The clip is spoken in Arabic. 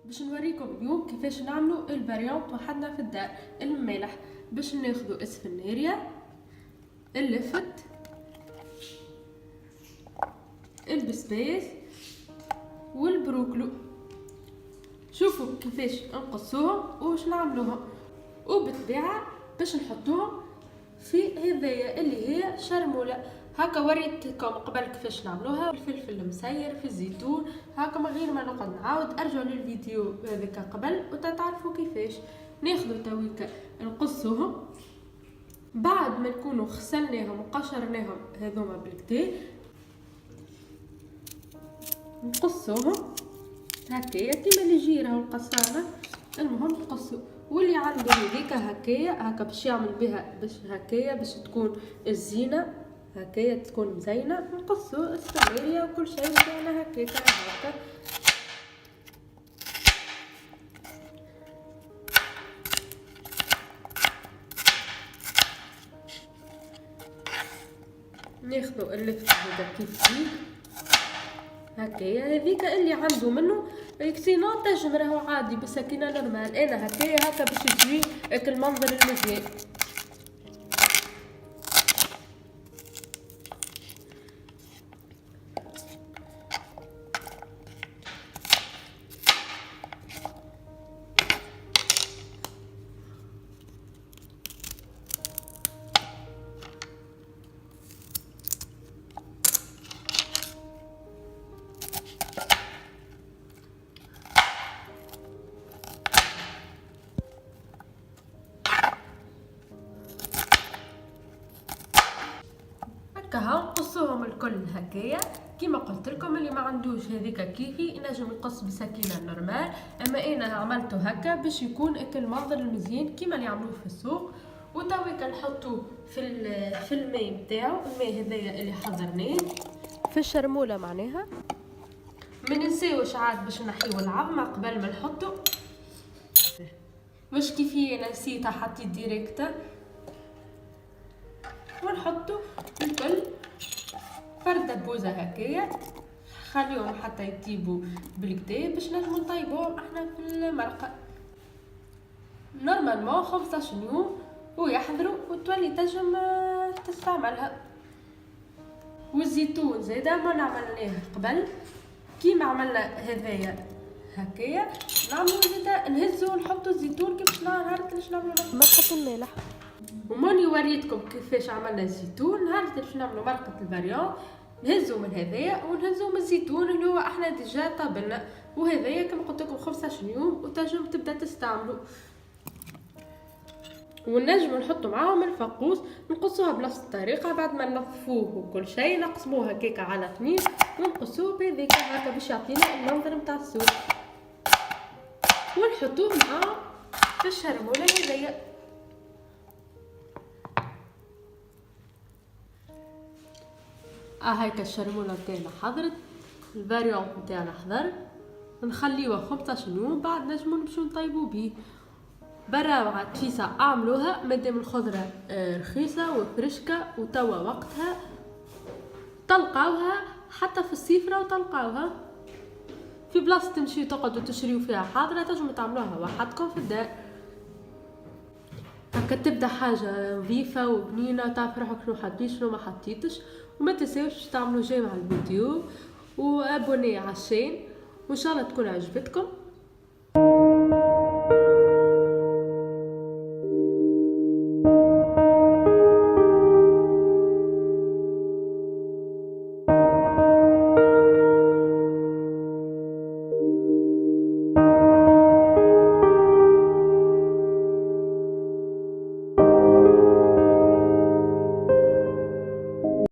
باش نوريكم اليوم كيفاش نعملوا الفاريانت وحدنا في الدار المالح. باش ناخذوا اسفناريا، اللفت، البسباس والبروكلو. شوفوا كيفاش نقصوهم وش نعملوهم، وبالطبيعه باش نحطوهم في هذايا اللي هي شرموله. هكا وريتكم قبل كيفاش نعملوها. الفلفل المسير في الزيتون هكا، من غير ما نقعد نعاود ارجعوا للفيديو هذاك قبل وتتعرفوا كيفاش ناخذوا تويكا نقصوهم. بعد ما نكونوا غسلناهم وقشرناهم هذوما بالكدا نقصوهم هكايا كيما اللي يجي والقصاره. المهم نقصوا، واللي عنده هذيك هكايا هكا باش يعمل بها باش هكايا باش تكون الزينه هكايا تكون مزينه. نقصوا السفناريا وكل شيء مزينه هكا. ناخذوا اللفت هذا كيف هكايا. هذيك اللي عنده منه يكسينو تنجم راهو عادي بسكينه نورمال. انا هكايا هكا باش يجي المنظر المزيان. هكا نقصوهم الكل هكايا كيما قلت لكم. اللي ما عندوش هذيك كيفي ينجم يقص بسكينه نورمال، اما انا عملته هكا باش يكون المنظر المزيان كيما اللي يعملوه في السوق. وتويك نحطوه في الماء نتاعو، الماء هذايا اللي حضرناه في الشرموله معناها. ما ننساوش عاد باش نحيو العظمه قبل ما نحطو، مش كيفي انا نسيتها حطيت ديريكتا. ونحطو الكل فردة بوزة هكايا، خليهم حتى يطيبوا بالكدا باش نجمو نطيبوهم احنا في المرقة. نورمالمون 15 يوم ويحضروا وتولي تنجم تستعملها. والزيتون زاده ما عملناه قبل كيما عملنا هذايا هكايا، نعملو زاده نهزو ونحطو الزيتون كيفاش نهار باش نعملو مرقة المالح. وماني وريتكم كيفاش عملنا الزيتون. نهار باش نعملو مرقة الفاريون نهزو من هذايا ونهزو من الزيتون اللي هو احنا ديجا طابلنا، وهذايا كما قلت لكم 15 يوم وتنجم تبدا تستعملوا. ونجمو نحطو معاهم الفقوس نقصوها بنفس الطريقه. بعد ما ننظفوه وكل شيء نقسموه هكاكا على اثنين ونقصوه بهذيك هكا باش يعطينا المنظر نتاع السوق، ونحطوه معاه في الشرموله هذيا. هيك الشرموله نتاعنا حضرت، الفاريون نتاعنا حضر. نخليوه 15 يوم بعد نجمو نمشيو نطيبو بيه. برا مع تفيسة اعملوها مادام الخضره رخيصه وفرشكه وتوا وقتها. تلقاوها حتى في السفره وتلقاوها في بلاصه تمشيو تقعدوا تشريو فيها حاضره، تنجموا تعملوها وحدكم في الدار. هكا تبدا حاجه نظيفه وبنينه تعرف روحك شنو حطيت شنو ما حطيتش. وما تنساوش تعملوا جيم على الفيديو وابوني على الشين، وان شاء الله تكون عجبتكم.